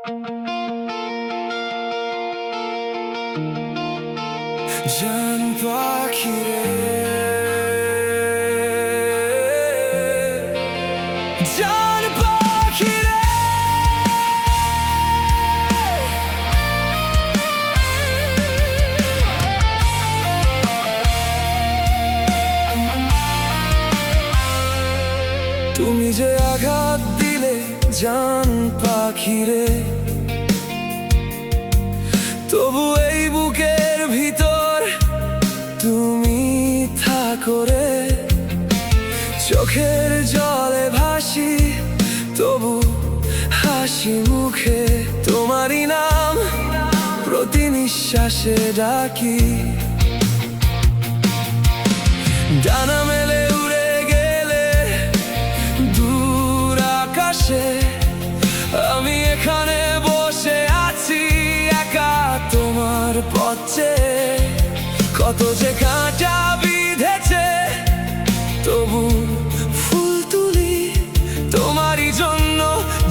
জান পাখি রে, জান পাখি রে, তুমি যে আঘাত দিলে জান পাখি রে, তবু এই বুকের ভিতর তুমি থাকো রে। চোখের জলে ভাসি তবু হাসি মুখে, তোমারই নাম প্রতি নিঃশ্বাসে ডাকি। ডানা মেলে উড়ে গেলে দূর আকাশে, আমি এখানে বসে আছি একা তোমার পথে। কত যে কাঁটা বিঁধেছে তবু ফুল তুলি তোমারই জন্য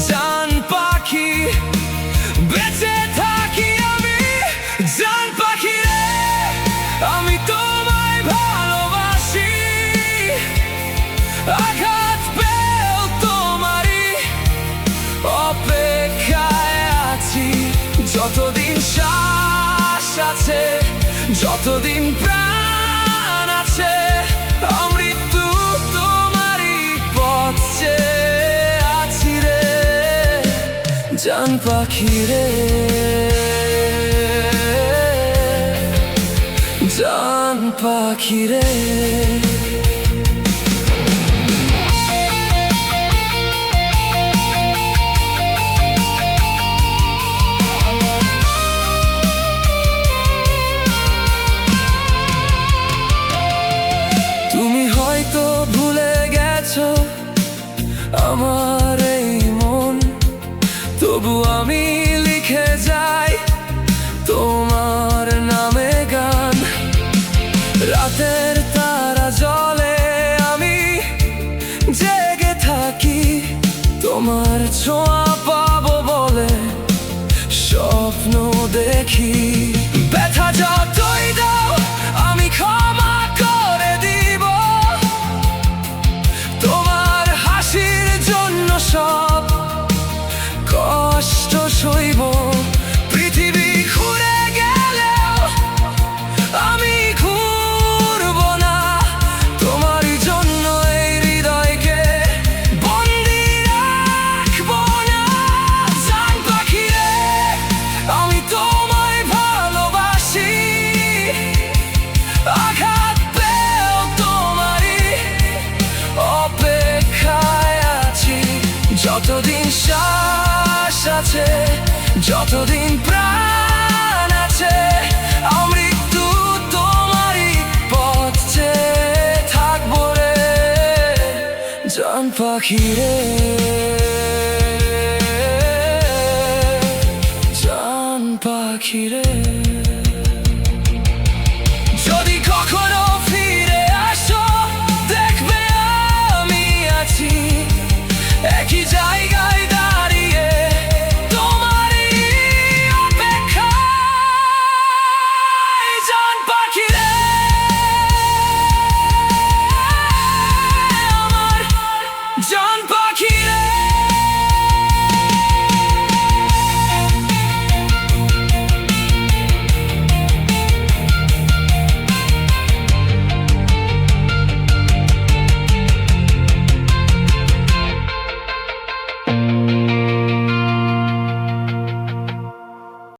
জান পাখি। বেঁচে থাকি আমি জান পাখি রে, আমি তোমায় ভালোবাসি। আঘাত পেয়েও তোমারই অপেক্ষায় আছি। যতদিন শ্বাস আছে, যতদিন প্রাণ আছে, মৃত্যু তোমারই পথ চেয়ে আছি রে। জান পাখি রে, জান পাখি রে। তুমি হয়তো ভুলে গেছো আমার এই মন, তবু আমি লিখে যাই তোমার নামে গান। রাতের তারা জলে আমি জেগে থাকি, তোমার ছোঁয়া পাবো বলে স্বপ্ন দেখি। ব্যথা যতই দাও আমি ক্ষমা করে দিব, তোমার হাসির জন্য সব কষ্ট সইব। পৃথিবী ঘুরে গেলেও আমি ঘুরব না, তোমারই জন্য এই হৃদয়কে বন্দি রাখবো না। জান পাখি রে, আমি তোমায় ভালোবাসি। আঘাত পেয়েও তোমারই অপেক্ষায় আছি। যতদিন শ্বাস আছে, যতদিন প্রাণ আছে, মৃত্যু তোমারই পথ চেয়ে থাকবো রে। জান পাখি রে।